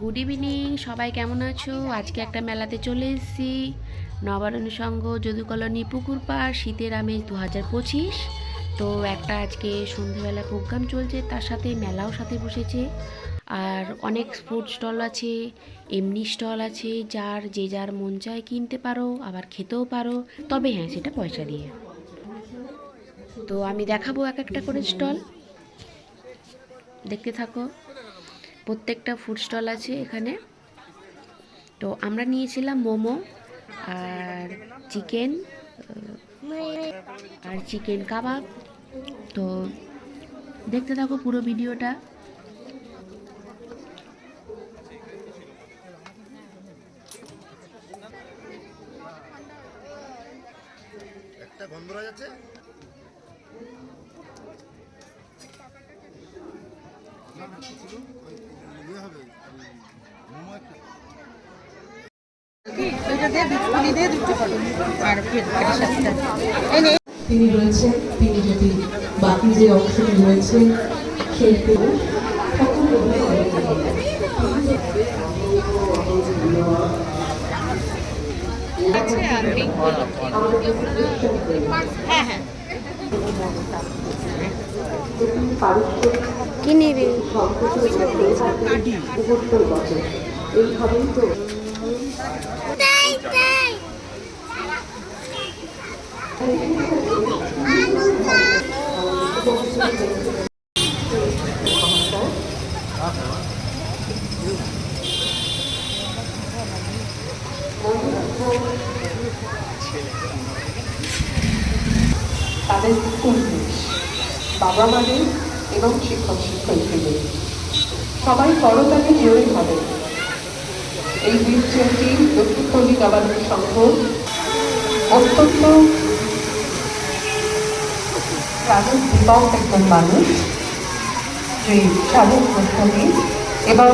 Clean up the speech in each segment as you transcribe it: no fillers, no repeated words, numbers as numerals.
Good evening, সবাই কেমন আছো? আজকে একটা মেলাতে চলে এসেছি, নবারণ সংঘ যদু কলোনি পুকুর পাড়, শীতের আমেজ 2025। তো একটা আজকে সন্ধেবেলা প্রোগ্রাম চলছে, তার সাথে মেলাও সাথে বসেছে। আর অনেক ফুড স্টল আছে, এমনি স্টল আছে, যার যে যার মন চায় কিনতে পারো, আবার খেতেও পারো, তবে হ্যাঁ, সেটা পয়সা দিয়ে। তো আমি দেখাবো এক একটা করে স্টল, দেখতে থাকো। প্রত্যেকটা ফুড স্টল আছে এখানে। তো আমরা নিয়েছিলাম মোমো আর চিকেন আর চিকেন কাবাব। তো দেখতে থাকো পুরো ভিডিওটা। একটা গন্ধরাজ আছে। তিনি রয়েছেন, তিনি যদি বাকি যে অংশটি রয়েছে সেই কি নেবে? এইভাবেই তো তাদের স্কুল দেশ, বাবা মাদের এবং শিক্ষক শিক্ষয়িত্রীদের সবাই করতালি জোরে হবে। এই বীরচন্ডী দক্ষিণপল্লী নবান্ন সংঘ অত্যন্ত প্রাণের দীপক একজন মানুষ, যে স্বাধীন প্রস্তাবী এবং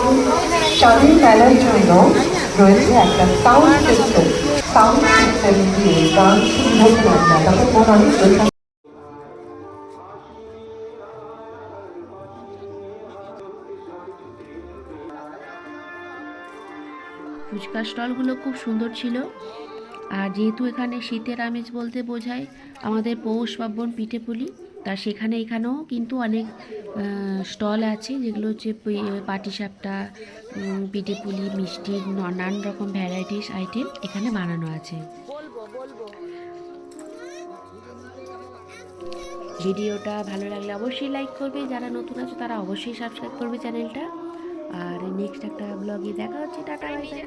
স্বাধীন মেলার জন্য রয়েছে একটা সাউন্ড সিস্টেম দিয়ে গান শুরু হতে না তখন অনেক ফুচকা স্টলগুলো খুব সুন্দর ছিল। আর যেহেতু এখানে শীতের আমেজ বলতে বোঝায় আমাদের পৌষ পার্বণ পিঠেপুলি, তা সেখানে এখানেও কিন্তু অনেক স্টল আছে, যেগুলো হচ্ছে পাটিসাপটা, পিঠেপুলি, মিষ্টি, নানান রকম ভ্যারাইটিস আইটেম এখানে বানানো আছে। ভিডিওটা ভালো লাগলে অবশ্যই লাইক করবে, যারা নতুন আছে তারা অবশ্যই সাবস্ক্রাইব করবে চ্যানেলটা। আর নেক্সট একটা ব্লগে দেখা হচ্ছে। Tata, bye bye.